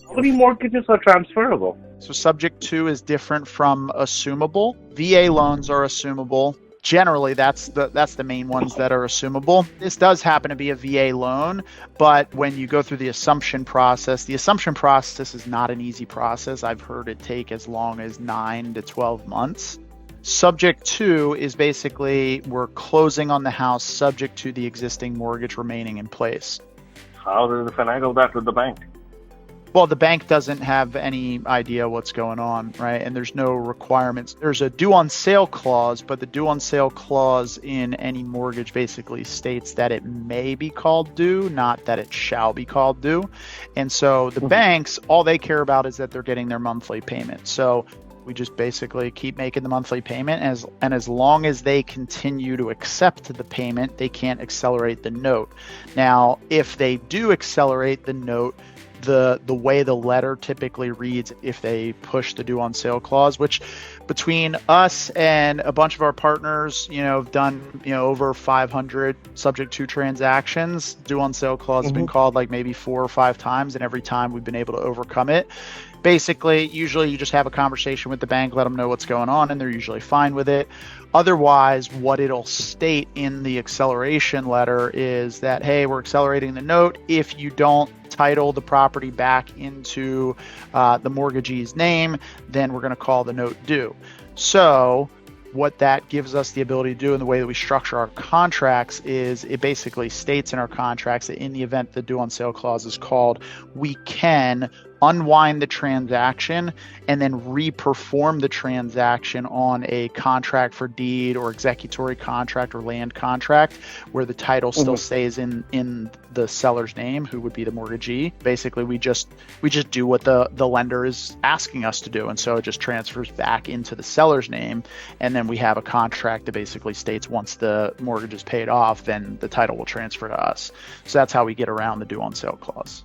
How many mortgages are transferable? So subject to is different from assumable. VA loans are assumable. Generally, that's the main ones that are assumable. This does happen to be a VA loan, but when you go through the assumption process is not an easy process. I've heard it take as long as 9 to 12 months. Subject to is basically we're closing on the house subject to the existing mortgage remaining in place. How does the finagle that with the bank? Well, the bank doesn't have any idea what's going on, right? And there's no requirements. There's a due on sale clause, but the due on sale clause in any mortgage basically states that it may be called due, not that it shall be called due. And so the banks, all they care about is that they're getting their monthly payment. So we just basically keep making the monthly payment, and as long as they continue to accept the payment, they can't accelerate the note. Now, if they do accelerate the note, the way the letter typically reads, if they push the due on sale clause, which between us and a bunch of our partners, have done, over 500 subject to transactions, due on sale clause has been called like maybe 4 or 5 times, and every time we've been able to overcome it. Basically, usually you just have a conversation with the bank, let them know what's going on, and they're usually fine with it. Otherwise, what it'll state in the acceleration letter is that, hey, we're accelerating the note. If you don't title the property back into the mortgagee's name, then we're going to call the note due. So what that gives us the ability to do in the way that we structure our contracts is it basically states in our contracts that in the event the due on sale clause is called, we can unwind the transaction and then reperform the transaction on a contract for deed or executory contract or land contract where the title still stays in the seller's name, who would be the mortgagee. Basically, we just do what the lender is asking us to do, and so it just transfers back into the seller's name, and then we have a contract that basically states once the mortgage is paid off, then the title will transfer to us. So that's how we get around the due on sale clause.